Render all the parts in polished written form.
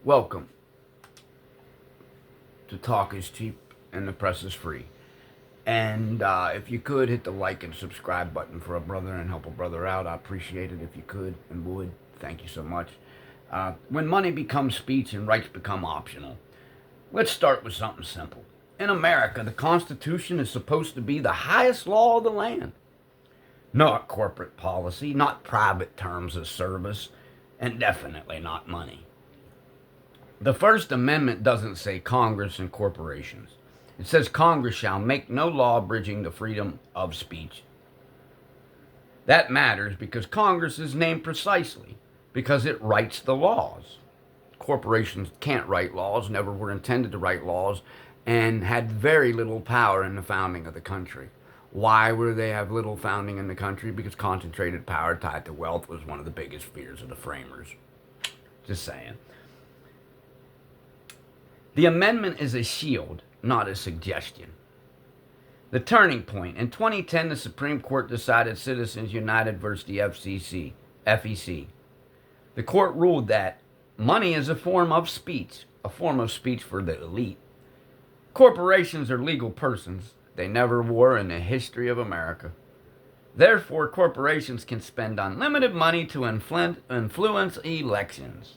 Welcome to Talk is Cheap and the Press is Free. And if you could hit the like and subscribe button for a brother and help a brother out, I appreciate it if you could and would. Thank you so much. When money becomes speech and rights become optional, let's start with something simple. In America, the Constitution is supposed to be the highest law of the land. Not corporate policy, not private terms of service, and definitely not money. The First Amendment doesn't say Congress and corporations. It says Congress shall make no law abridging the freedom of speech. That matters because Congress is named precisely because it writes the laws. Corporations can't write laws, never were intended to write laws, and had very little power in the founding of the country. Why were they have little founding in the country? Because concentrated power tied to wealth was one of the biggest fears of the framers. Just saying. The amendment is a shield, not a suggestion. The turning point. In 2010, the Supreme Court decided Citizens United versus the FEC. The court ruled that money is a form of speech for the elite. Corporations are legal persons. They never were in the history of America. Therefore, corporations can spend unlimited money to influence elections.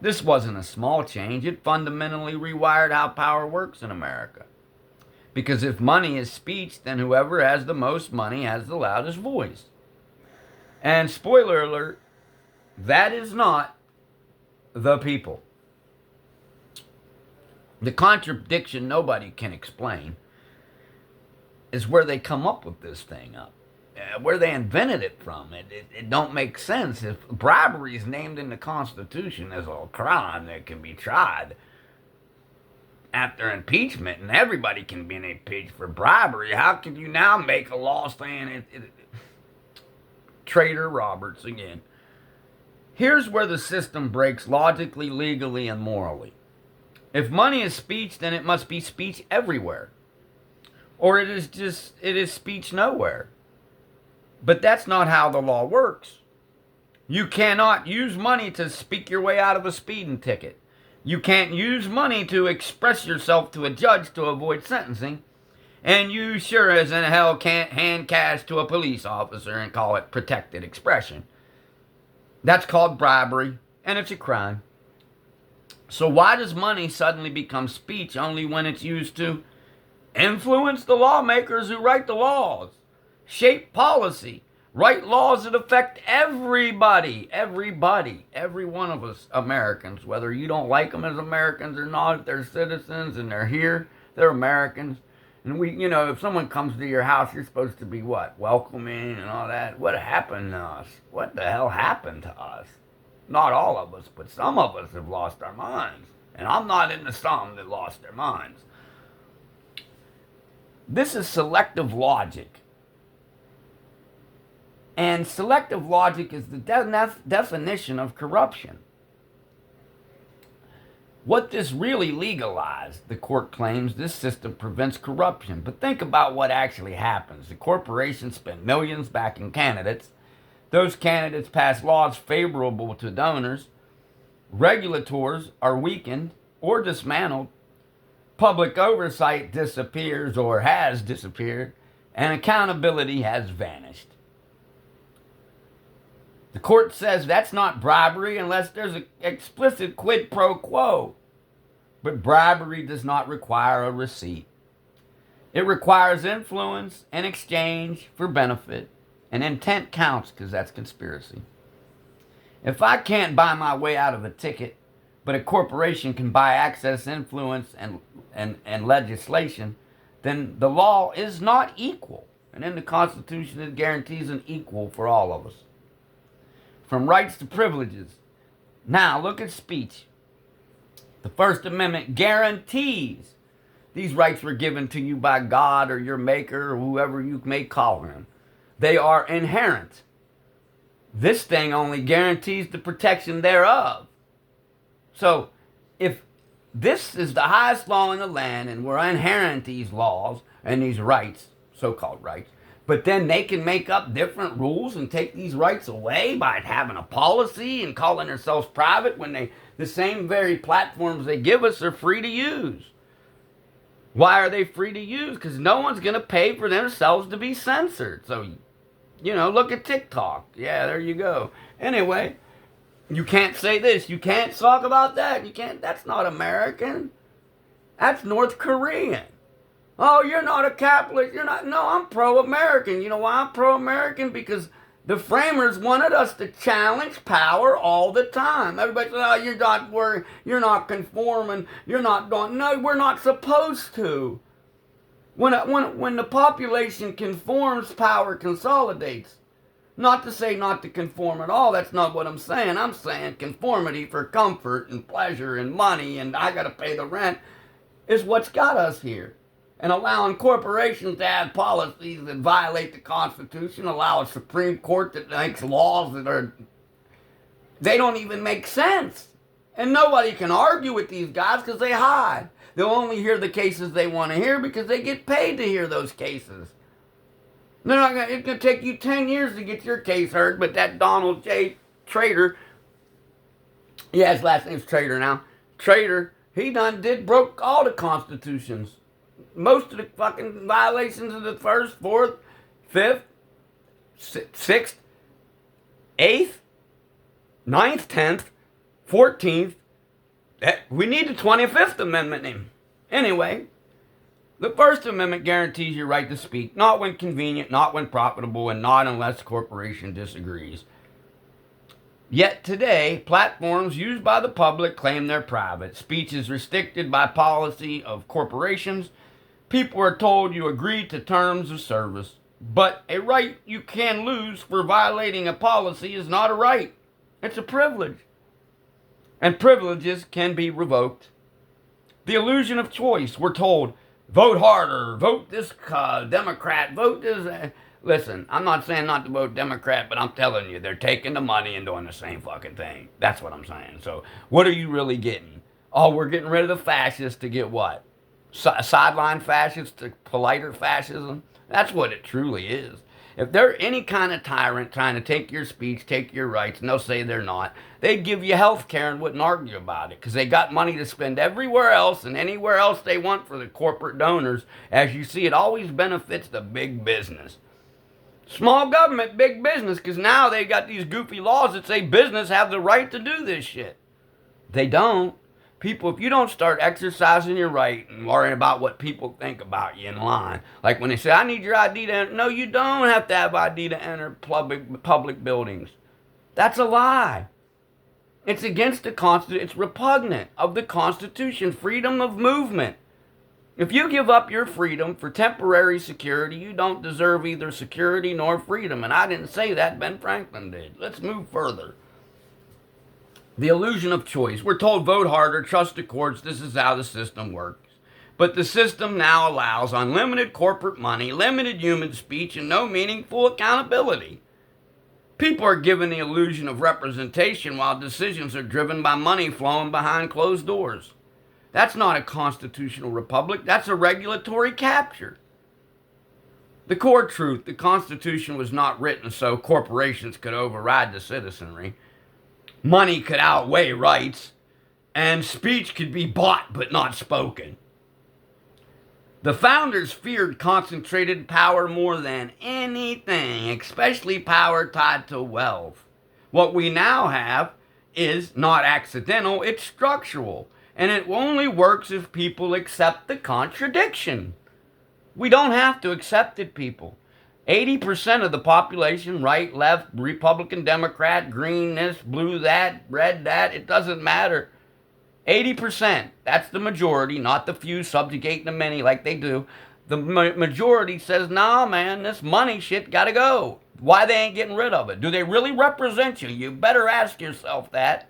This wasn't a small change. It fundamentally rewired how power works in America. Because if money is speech, then whoever has the most money has the loudest voice. And spoiler alert, that is not the people. The contradiction nobody can explain is where they come up with this thing up. Where they invented it from. It don't make sense. If bribery is named in the Constitution as a crime that can be tried after impeachment, and everybody can be impeached for bribery, how can you now make a law saying Trader Roberts again? Here's where the system breaks logically, legally, and morally. If money is speech, then it must be speech everywhere. Or it is speech nowhere. But that's not how the law works. You cannot use money to speak your way out of a speeding ticket. You can't use money to express yourself to a judge to avoid sentencing. And you sure as in hell can't hand cash to a police officer and call it protected expression. That's called bribery, and it's a crime. So why does money suddenly become speech only when it's used to influence the lawmakers who write the laws? Shape policy, write laws that affect everybody, every one of us Americans, whether you don't like them as Americans or not. If they're citizens and they're here, they're Americans. And if someone comes to your house, you're supposed to be what? Welcoming and all that. What happened to us? What the hell happened to us? Not all of us, but some of us have lost our minds. And I'm not in the some that lost their minds. This is selective logic. And selective logic is the definition of corruption. What this really legalized, the court claims, this system prevents corruption. But think about what actually happens. The corporations spend millions backing candidates. Those candidates pass laws favorable to donors. Regulators are weakened or dismantled. Public oversight disappears or has disappeared. And accountability has vanished. The court says that's not bribery unless there's an explicit quid pro quo. But bribery does not require a receipt. It requires influence and exchange for benefit. And intent counts because that's conspiracy. If I can't buy my way out of a ticket, but a corporation can buy access, influence, and legislation, then the law is not equal. And in the Constitution, it guarantees an equal for all of us. From rights to privileges. Now, look at speech. The First Amendment guarantees these rights were given to you by God or your maker or whoever you may call him. They are inherent. This thing only guarantees the protection thereof. So, if this is the highest law in the land and we're inherent these laws and these rights, so-called rights, But then they can make up different rules and take these rights away by having a policy and calling themselves private when the same very platforms they give us are free to use. Why are they free to use? Because no one's going to pay for themselves to be censored. So, look at TikTok. Yeah, there you go. Anyway, you can't say this. You can't talk about that. You can't. That's not American. That's North Korean. Oh, you're not a capitalist. You're not. No, I'm pro-American. You know why I'm pro-American? Because the framers wanted us to challenge power all the time. Everybody says, oh, you're not worried. You're not conforming. You're not going. No, we're not supposed to. When the population conforms, power consolidates. Not to say not to conform at all. That's not what I'm saying. I'm saying conformity for comfort and pleasure and money and I got to pay the rent is what's got us here. And allowing corporations to have policies that violate the Constitution, allow a Supreme Court that makes laws that they don't even make sense. And nobody can argue with these guys because they hide. They'll only hear the cases they want to hear because they get paid to hear those cases. It's going to take you 10 years to get your case heard, but that Donald J. Trader, yeah, his last name's Trader now, Trader, he broke all the constitutions. Most of the fucking violations of the 1st, 4th, 5th, 6th, 8th, 9th, 10th, 14th. We need the 25th Amendment in. Anyway, the First Amendment guarantees your right to speak, not when convenient, not when profitable, and not unless the corporation disagrees. Yet today, platforms used by the public claim they're private. Speech is restricted by policy of corporations. People are told you agreed to terms of service. But a right you can lose for violating a policy is not a right. It's a privilege. And privileges can be revoked. The illusion of choice. We're told, vote harder, vote this Democrat, vote this. Listen, I'm not saying not to vote Democrat, but I'm telling you, they're taking the money and doing the same fucking thing. That's what I'm saying. So what are you really getting? Oh, we're getting rid of the fascists to get what? Sideline fascists to politer fascism? That's what it truly is. If they're any kind of tyrant trying to take your speech, take your rights, and they'll say they're not, they'd give you health care and wouldn't argue about it because they got money to spend everywhere else and anywhere else they want for the corporate donors. As you see, it always benefits the big business. Small government, big business, because now they got these goofy laws that say business have the right to do this shit. They don't. People, if you don't start exercising your right and worrying about what people think about you in line, like when they say, I need your ID to enter. No, you don't have to have ID to enter public buildings. That's a lie. It's against the Constitution. It's repugnant of the Constitution, freedom of movement. If you give up your freedom for temporary security, you don't deserve either security nor freedom. And I didn't say that, Ben Franklin did. Let's move further. The illusion of choice. We're told vote harder, trust the courts, this is how the system works. But the system now allows unlimited corporate money, limited human speech, and no meaningful accountability. People are given the illusion of representation while decisions are driven by money flowing behind closed doors. That's not a constitutional republic, that's a regulatory capture. The core truth, the Constitution was not written so corporations could override the citizenry. Money could outweigh rights, and speech could be bought but not spoken. The founders feared concentrated power more than anything, especially power tied to wealth. What we now have is not accidental, it's structural, and it only works if people accept the contradiction. We don't have to accept it, people. 80% of the population, right, left, Republican, Democrat, green, this, blue, that, red, that, it doesn't matter. 80%, that's the majority, not the few subjugating the many like they do. The majority says, nah, man, this money shit gotta go. Why they ain't getting rid of it? Do they really represent you? You better ask yourself that.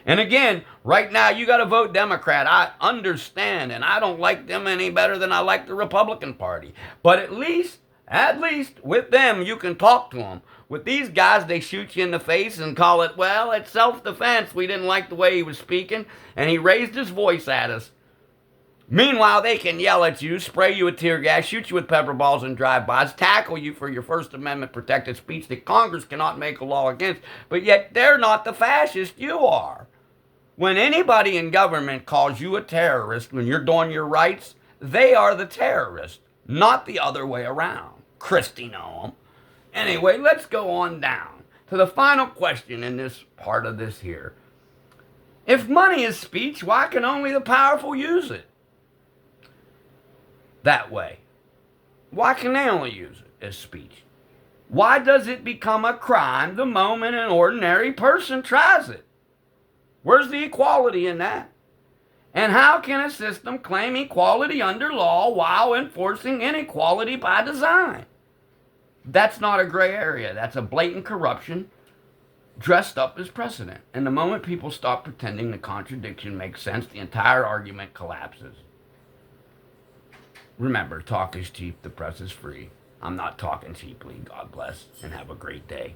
And again, right now you got to vote Democrat. I understand, and I don't like them any better than I like the Republican Party. But at least with them, you can talk to them. With these guys, they shoot you in the face and call it, well, it's self-defense. We didn't like the way he was speaking, and he raised his voice at us. Meanwhile, they can yell at you, spray you with tear gas, shoot you with pepper balls and drive-bys, tackle you for your First Amendment protected speech that Congress cannot make a law against, but yet they're not the fascist you are. When anybody in government calls you a terrorist when you're doing your rights, they are the terrorist, not the other way around. Christy Noam. Anyway, let's go on down to the final question in this part of this here. If money is speech, why can only the powerful use it that way? Why can they only use it as speech? Why does it become a crime the moment an ordinary person tries it? Where's the equality in that? And how can a system claim equality under law while enforcing inequality by design? That's not a gray area. That's a blatant corruption dressed up as precedent. And the moment people stop pretending the contradiction makes sense, the entire argument collapses. Remember, talk is cheap, the press is free. I'm not talking cheaply. God bless, and have a great day.